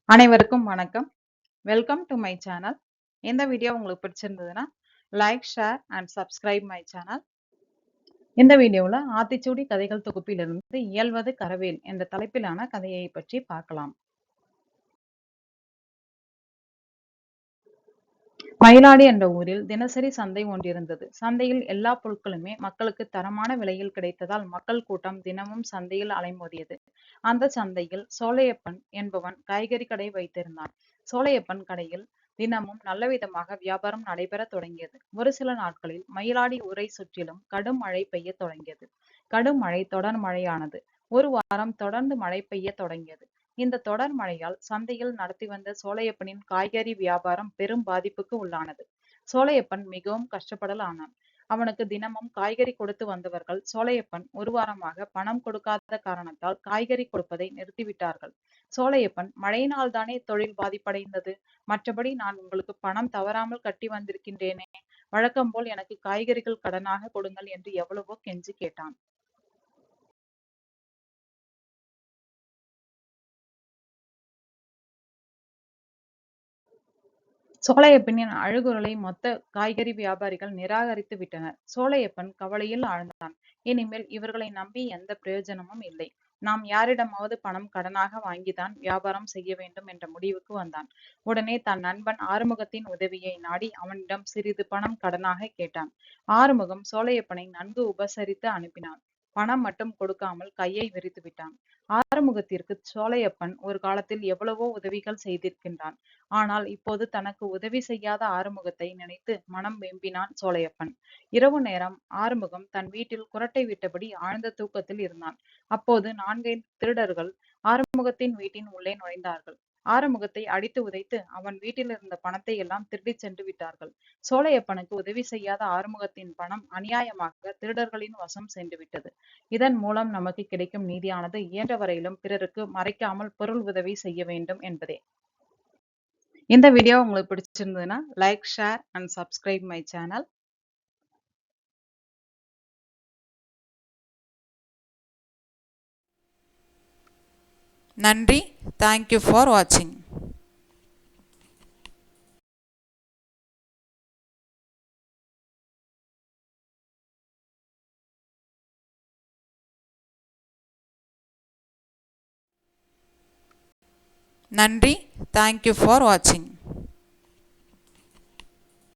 அனைவருக்கும் வணக்கம். Welcome to my channel. இந்த வீடியோ உங்களுக்கு பிடிச்சிருந்ததுன்னா like, share and subscribe my channel. இந்த வீடியோவில் ஆத்திச்சூடி கதைகள் தொகுப்பிலிருந்து இயல்வது கரவேல் என்ற தலைப்பிலான கதையை பற்றி பார்க்கலாம். மயிலாடி என்ற ஊரில் தினசரி சந்தை ஒன்றிருந்தது. சந்தையில் எல்லா பொருட்களுமே மக்களுக்கு தரமான விலையில் கிடைத்ததால் மக்கள் கூட்டம் தினமும் சந்தையில் அலைமோதியது. அந்த சந்தையில் சோலையப்பன் என்பவன் காய்கறி கடை வைத்திருந்தான். சோலையப்பன் கடையில் தினமும் நல்லவிதமாக வியாபாரம் நடைபெற தொடங்கியது. ஒரு சில நாட்களில் மயிலாடி ஊரை சுற்றிலும் கடும் மழை பெய்ய தொடங்கியது. கடும் மழை தொடர் மழையானது. ஒரு வாரம் தொடர்ந்து மழை பெய்ய தொடங்கியது. இந்த தொடர் மழையால் சந்தையில் நடத்தி வந்த சோலையப்பனின் காய்கறி வியாபாரம் பெரும் பாதிப்புக்கு உள்ளானது. சோலையப்பன் மிகவும் கஷ்டப்படல் ஆனான். அவனுக்கு தினமும் காய்கறி கொடுத்து வந்தவர்கள் சோலையப்பன் ஒரு வாரமாக பணம் கொடுக்காத காரணத்தால் காய்கறி கொடுப்பதை நிறுத்திவிட்டார்கள். சோலையப்பன், மழையினால் தானே தொழில் பாதிப்படைந்தது, மற்றபடி நான் உங்களுக்கு பணம் தவறாமல் கட்டி வந்திருக்கின்றேனே, வழக்கம் போல் எனக்கு காய்கறிகள் கடனாக கொடுங்கள் என்று எவ்வளவோ கெஞ்சி கேட்டான். சோலையப்பனின் அழுகுரலை மொத்த காய்கறி வியாபாரிகள் நிராகரித்து விட்டனர். சோலையப்பன் கவலையில் ஆழ்ந்தான். இனிமேல் இவர்களை நம்பி எந்த பிரயோஜனமும் இல்லை. நாம் யாரிடமாவது பணம் கடனாக வாங்கிதான் வியாபாரம் செய்ய வேண்டும் என்ற முடிவுக்கு வந்தான். உடனே தன் நண்பன் ஆறுமுகத்தின் உதவியை நாடி அவனிடம் சிறிது பணம் கடனாக கேட்டான். ஆறுமுகம் சோலையப்பனை நன்கு உபசரித்து அனுப்பினான். பணம் மட்டும் கொடுக்காமல் கையை விரித்து விட்டான். ஆறுமுகத்திற்கு சோலையப்பன் ஒரு காலத்தில் எவ்வளவோ உதவிகள் செய்திருக்கின்றான். ஆனால் இப்போது தனக்கு உதவி செய்யாத ஆறுமுகத்தை நினைத்து மனம் வெம்பினான் சோலையப்பன். இரவு நேரம் ஆறுமுகம் தன் வீட்டில் குறட்டை விட்டபடி ஆழ்ந்த தூக்கத்தில் இருந்தான். அப்போது 4 திருடர்கள் ஆறுமுகத்தின் வீட்டின் உள்ளே நுழைந்தார்கள். ஆறுமுகத்தை அடித்து உதைத்து அவன் வீட்டில் இருந்த பணத்தை எல்லாம் திருடிச் சென்று விட்டார்கள். சோலையப்பனுக்கு உதவி செய்யாத ஆறுமுகத்தின் பணம் அநியாயமாக திருடர்களின் வசம் சென்று விட்டது. இதன் மூலம் நமக்கு கிடைக்கும் நீதியானது இயன்ற வரையிலும் பிறருக்கு மறைக்காமல் பொருள் உதவி செய்ய வேண்டும் என்பதே. இந்த வீடியோ உங்களுக்கு பிடிச்சிருந்ததுன்னா like, share and subscribe my channel. நன்றி. தேங்க்யூ ஃபார் வாட்சிங். நன்றி. தேங்க்யூ ஃபார் வாட்சிங்.